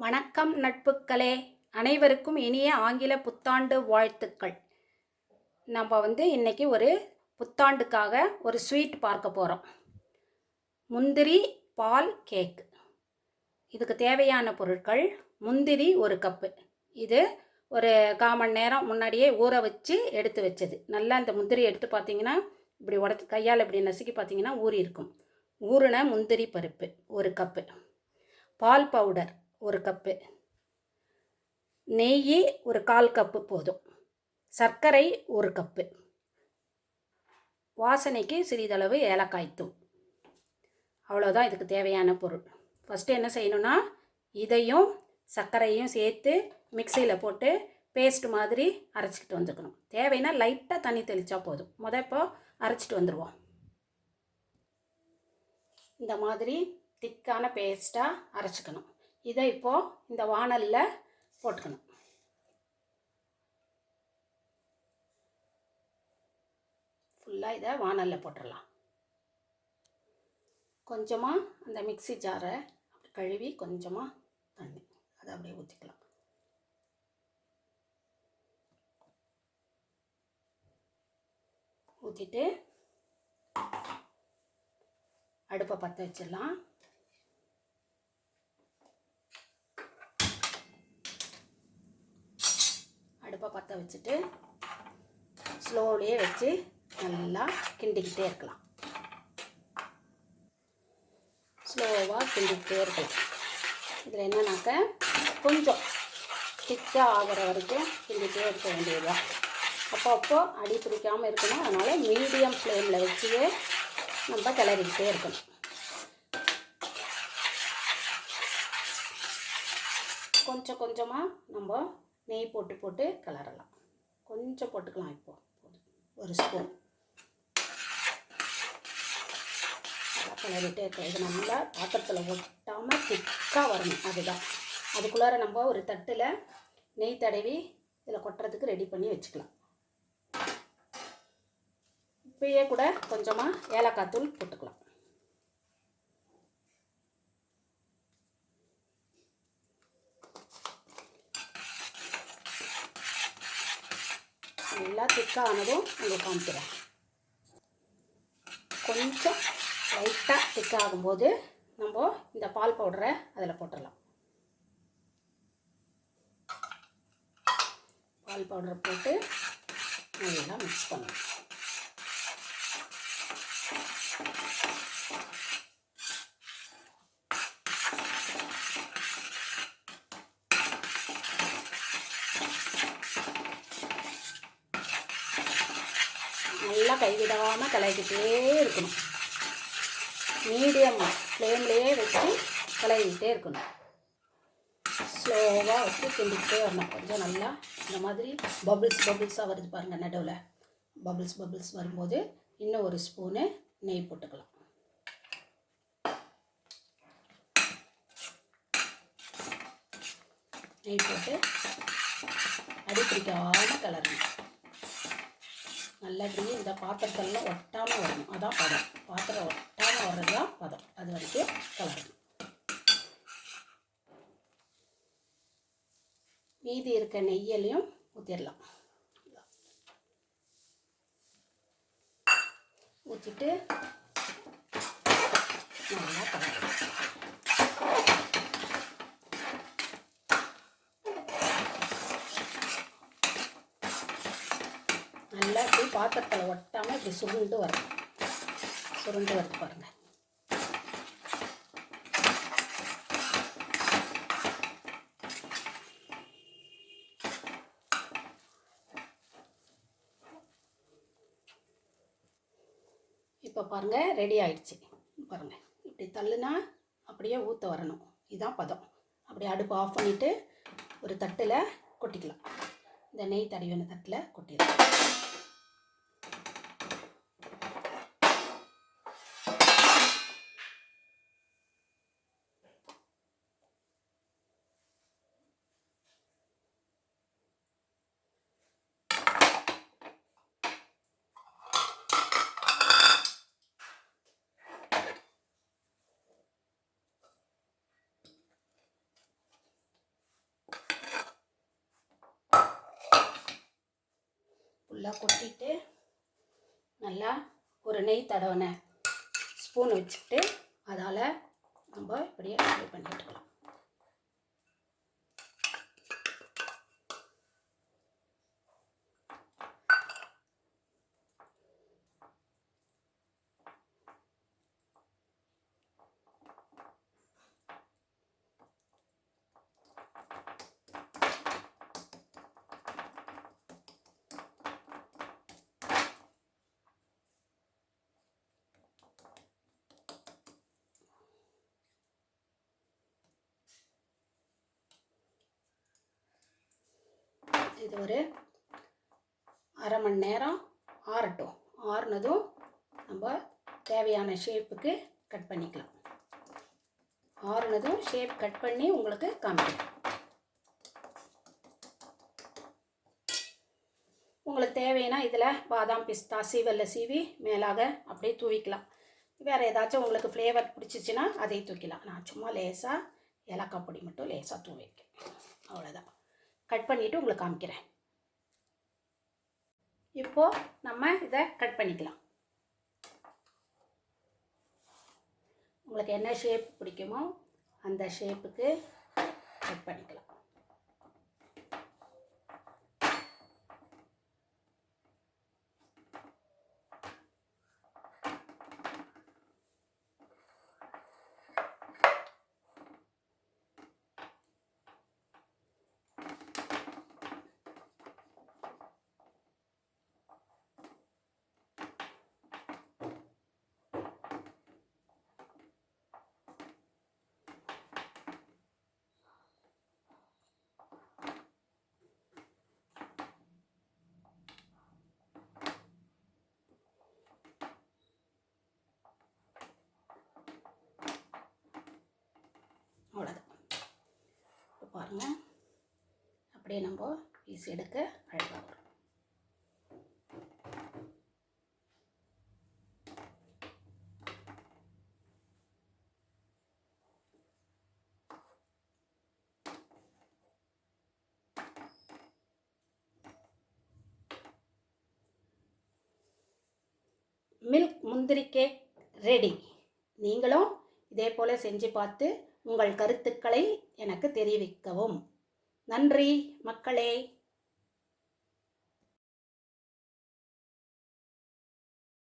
வணக்கம் நட்புக்களே, அனைவருக்கும் இனிய ஆங்கில புத்தாண்டு வாழ்த்துக்கள். நம்ம இன்னைக்கு ஒரு புத்தாண்டுக்காக ஒரு ஸ்வீட் பார்க்க போகிறோம். முந்திரி பால் கேக். இதுக்கு தேவையான பொருட்கள்: முந்திரி 1 கப்பு. இது ஒரு 1/4 மணி நேரம் முன்னாடியே ஊற வச்சு எடுத்து வச்சது. நல்லா இந்த முந்திரி எடுத்து பார்த்தீங்கன்னா, இப்படி உடச்சி கையால் இப்படி நசுக்கி பார்த்தீங்கன்னா ஊறி இருக்கும். ஊறின முந்திரி பருப்பு 1 கப்பு. பால் பவுடர் 1 கப்பு. நெய் ஒரு 1/4 கப்பு போதும். சர்க்கரை 1 கப்பு. வாசனைக்கு சிறிதளவு ஏலக்காய் தூள். அவ்வளோதான் இதுக்கு தேவையான பொருள். ஃபஸ்ட்டு என்ன செய்யணும்னா, இதையும் சர்க்கரையும் சேர்த்து மிக்சியில் போட்டு பேஸ்ட் மாதிரி அரைச்சிக்கிட்டு வந்துக்கணும். தேவைன்னா லைட்டாக தண்ணி தெளித்தா போதும். இப்போ அரைச்சிட்டு வந்துடுவோம். இந்த மாதிரி திக்கான பேஸ்ட்டாக அரைச்சிக்கணும். இதை இப்போது இந்த வாணலில் போட்டுக்கணும். ஃபுல்லாக இதை வாணலில் போட்டுடலாம். கொஞ்சமாக அந்த மிக்ஸி ஜாரை அப்படி கழுவி கொஞ்சமாக தண்ணி அதை அப்படியே ஊற்றிக்கலாம். ஊற்றிட்டு அடுப்பை பற்ற வச்சிடலாம். அடுப்பை பற்ற வச்சுட்டு ஸ்லோலியே வச்சு நல்லா கிண்டிக்கிட்டே இருக்கலாம். ஸ்லோவாக கிண்டிக்கிட்டே இருக்கலாம். இதில் என்னன்னாக்க கொஞ்சம் திக்காக ஆகிற வரைக்கும் கிண்டிகிட்டே இருக்க வேண்டியதுதான். அப்போ அடி பிடிக்காமல் இருக்கணும். அதனால் மீடியம் ஃப்ளேமில் வச்சுயே நம்ம கிளறிக்கிட்டே இருக்கணும். கொஞ்சம் கொஞ்சமாக நம்ம நெய் போட்டு கிளறலாம். கொஞ்சம் போட்டுக்கலாம். இப்போது ஒரு ஸ்பூன் நல்லா கிளறிட்டே இருக்கலாம். இது நல்லா பாத்திரத்தில் ஒட்டாமல் திக்காக வரணும். அதுதான். அதுக்குள்ளார நம்ம ஒரு தட்டில் நெய் தடவி இதில் கொட்டுறதுக்கு ரெடி பண்ணி வச்சுக்கலாம். இப்பயே கூட கொஞ்சமாக ஏலக்காய் தூள் போட்டுக்கலாம். நல்லா திக்காக ஆனதும் உங்களுக்கு காமிக்கிறேன். கொஞ்சம் லைட்டாக திக்காகும்போது நம்ம இந்த பால் பவுடரை அதில் போட்டுடலாம். பால் பவுடரை போட்டு நல்லா மிக்ஸ் பண்ணலாம். நல்லா கைவிடாமல் கிளறிக்கிட்டே இருக்கணும். மீடியம் ஃப்ளேம்லேயே வச்சு கிளறிக்கிட்டே இருக்கணும். ஸ்லோவாக வச்சு கிண்டிக்கிட்டே வரணும். கொஞ்சம் நல்லா இந்த மாதிரி பபிள்ஸாக வருது பாருங்கள். நடுவில் பபிள்ஸ் வரும்போது இன்னும் ஒரு ஸ்பூனு நெய் போட்டுக்கலாம். நெய் போட்டு அடி பிடிக்காமல் கிளறணும். நல்லா இப்படி இந்த பாத்திரத்தெல்லாம் ஒட்டாமல் வரணும். அதான் பதம். பாத்திரம் ஒட்டாமல் வர்றது தான் பதம். அது வரைக்கும் கிளறணும். மீதி இருக்க நெய்யிலையும் ஊற்றிடலாம். ஊற்றிட்டு நல்லா கிளறணும். நல்லா இப்படி பாத்திரத்தில் ஒட்டாமல் இப்படி சுருண்டு வருது பாருங்கள். இப்போ பாருங்கள், ரெடி ஆயிடுச்சு. பாருங்கள், இப்படி தள்ளுனா அப்படியே ஊற்ற வரணும். இதுதான் பதம். அப்படியே அடுப்பு ஆஃப் பண்ணிவிட்டு ஒரு தட்டில் கொட்டிக்கலாம். இந்த நெய் தடவின தட்டில் கொட்டிடலாம். ஃபுல்லாக கொட்டிட்டு நல்லா ஒரு நெய் தடவின ஸ்பூன் வச்சுட்டு அதால் நம்ம இப்படியே ஃப்ரை பண்ணிட்டுக்கலாம். இது ஒரு அரை மணி நேரம் ஆறட்டும். ஆறுனதும் நம்ம தேவையான ஷேப்புக்கு கட் பண்ணிக்கலாம். ஆறுனதும் ஷேப் கட் பண்ணி உங்களுக்கு காமிக்கிறேன். உங்களுக்கு தேவைன்னா இதில் பாதாம் பிஸ்தா சீவலில் சீவி மேலாக அப்படியே தூவிக்கலாம். வேறு ஏதாச்சும் உங்களுக்கு ஃப்ளேவர் பிடிச்சிச்சின்னா அதை தூக்கிக்கலாம். நான் சும்மா லேசாக ஏலக்காய் பொடி மட்டும் லேசாக தூவிக்கேன். அவ்வளோதான். கட் பண்ணிவிட்டு உங்களுக்கு காமிக்கிறேன். இப்போது நம்ம இதை கட் பண்ணிக்கலாம். உங்களுக்கு என்ன ஷேப் பிடிக்குமோ அந்த ஷேப்புக்கு கட் பண்ணிக்கலாம். அவ்வளோதான். இப்போ பாருங்கள், அப்படியே நம்ம பீஸ் எடுக்க அழகாக வரும். மில்க் முந்திரி கேக் ரெடி. நீங்களும் இதே போல் செஞ்சு பார்த்து உங்கள் கருத்துக்களை எனக்கு தெரிவிக்கவும். நன்றி மக்களே.